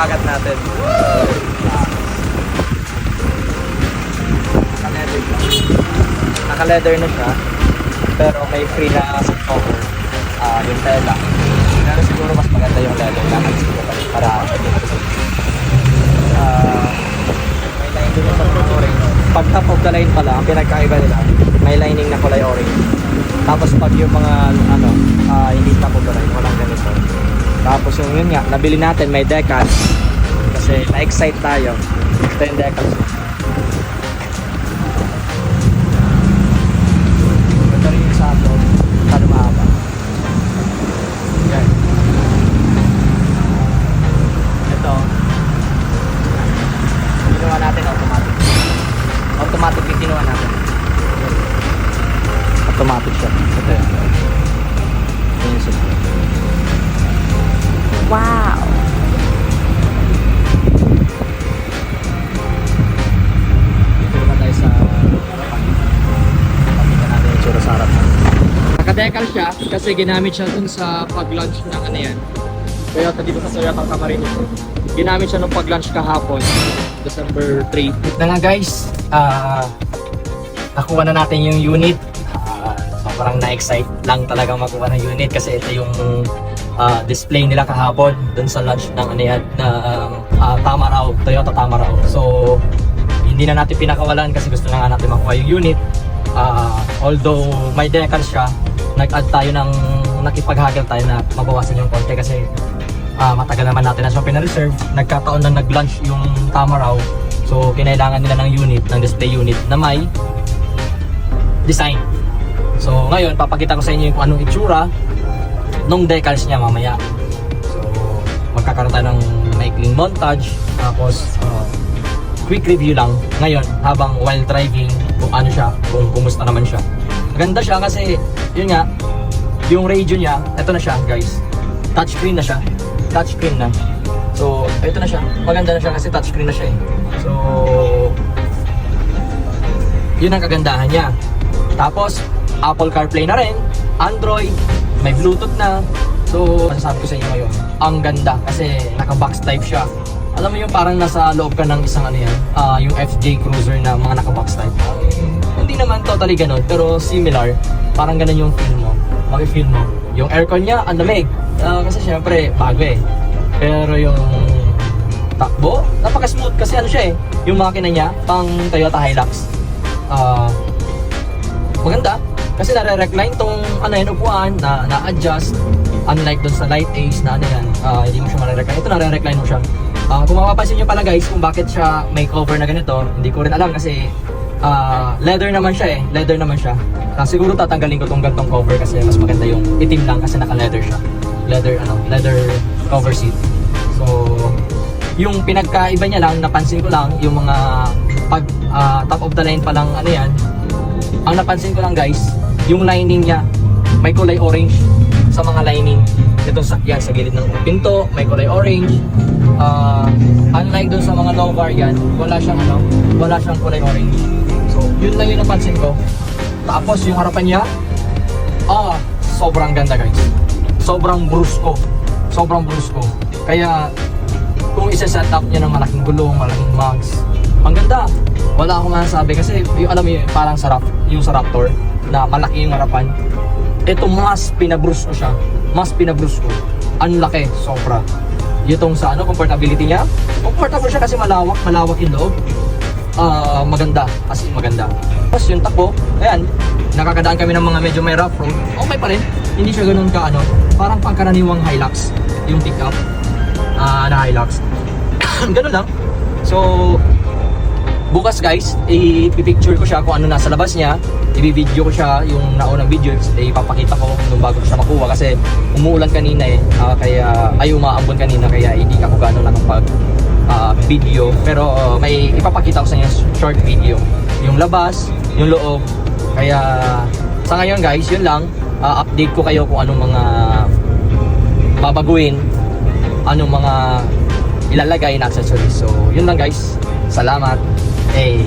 pagkagat natin. Naka-leather na siya. Pero may free na seat cover. Yung tela. Pero siguro mas maganda yung leather na para may lining na kulay orange. Pag top of the line pala, ang pinagkaiba nila, may lining na kulay orange. Tapos pag yung mga hindi top of the line, walang ganito. Tapos yung yun nga, nabili natin may decals. Kasi na-excite tayo. Ito yung decals. Ito rin yung sa ato. Masyado mahaba. Yan. Ito. Ginawa natin automatic. Automatic yung ginawa natin. Automatic siya. Ito yun. Ito yung susunod. Wow! Dito naman tayo sa pakita natin yung tsura sa harap. Naka-decal siya kasi ginamit siya dun sa pag-launch ng ano yan. Toyota, dito sa Toyota Camry. Ginamit siya nung pag-launch kahapon, December 3. Na nga guys, nakuha na natin yung unit. Sobrang na-excite lang talagang makuha ng unit kasi ito yung display nila kahapon dun sa launch ng ano yan, Tamaraw, Toyota Tamaraw. So hindi na natin pinakawalan kasi gusto na nga natin makuha yung unit. Although may decals siya, nag-add tayo ng nakipag-haggle tayo na mabawasan yung konti kasi matagal naman natin na siyang pina-reserve. Nagkataon na nag-launch yung Tamaraw, so kinailangan nila ng unit, ng display unit na may design. So ngayon papakita ko sa inyo kung anong itsura nung decals niya mamaya. So magkakaroon tayo ng maikling montage, tapos quick review lang ngayon habang while driving kung ano siya, kung kumusta naman siya. Maganda siya kasi yun nga, yung radio niya, ito na siya guys, touchscreen na siya, touchscreen na. So ito na siya, maganda na siya kasi touchscreen na siya eh. So yun ang kagandahan niya. Tapos Apple CarPlay na rin, Android, may Bluetooth na. So masasabi ko sa inyo ngayon, ang ganda kasi naka-box type siya. Alam mo yung parang nasa loob ka ng isang ano yan, yung FJ Cruiser na mga naka-box type. Hindi naman totally ganun, pero similar. Parang ganun yung feel mo, maki-feel mo. Yung aircon niya, ang lamig. Kasi syempre, bago eh. Pero yung takbo, napaka-smooth kasi ano siya eh. Yung makina niya, pang Toyota Hilux. Maganda. Kasi nare-recline tong ano yan, upuan na na-adjust. Unlike dun sa Light Ace na ano yan, hindi mo siya mare-recline. Ito nare-recline mo siya. Kung mapapansin nyo pala guys, kung bakit siya may cover na ganito, hindi ko rin alam kasi leather naman siya eh. Leather naman siya. Siguro tatanggalin ko tong gantong cover kasi mas maganda yung itim lang kasi naka-leather siya. Leather cover seat. So, yung pinagkaiba niya lang, napansin ko lang, yung mga pag top of the line pa lang ano yan, ang napansin ko lang guys, yung lining niya may kulay orange sa mga lining itong sakyan sa gilid ng pinto, may kulay orange. Unlike dun sa mga low variant, wala siyang kulay orange. So yun lang yung napansin ko. Tapos yung harapan niya, sobrang ganda guys, sobrang brusko. Kaya kung isa-set up niya ng malaking gulong, malaking mugs, ang ganda. Wala akong masasabi kasi yung alam mo yun, parang yung sa Raptor na malaki yung harapan. Ito mas pinabrusko siya. Ang laki, sobra. Itong sa comfortability niya. Comfortable siya kasi malawak yung loob. Maganda, as in maganda. Tapos yung takbo, ayan, nakakadaan kami ng mga medyo may rough road. Okay pa rin. Hindi siya ganun ka parang pangkaraniwang Hilux, yung pick-up na Hilux. Ganun lang. So bukas guys, ipipicture ko siya kung ano nasa labas niya. I-video ko siya, yung naunang video, ipapakita ko nung bago ko siya makuha kasi umuulan kanina eh. Umaambon kanina kaya hindi ako gano'n nakapag video. Pero may ipapakita ko sa inyo short video. Yung labas, yung loob. Kaya sa ngayon guys, yun lang. Update ko kayo kung anong mga babaguhin, anong mga ilalagay na accessories. So yun lang guys. Salamat. Hey.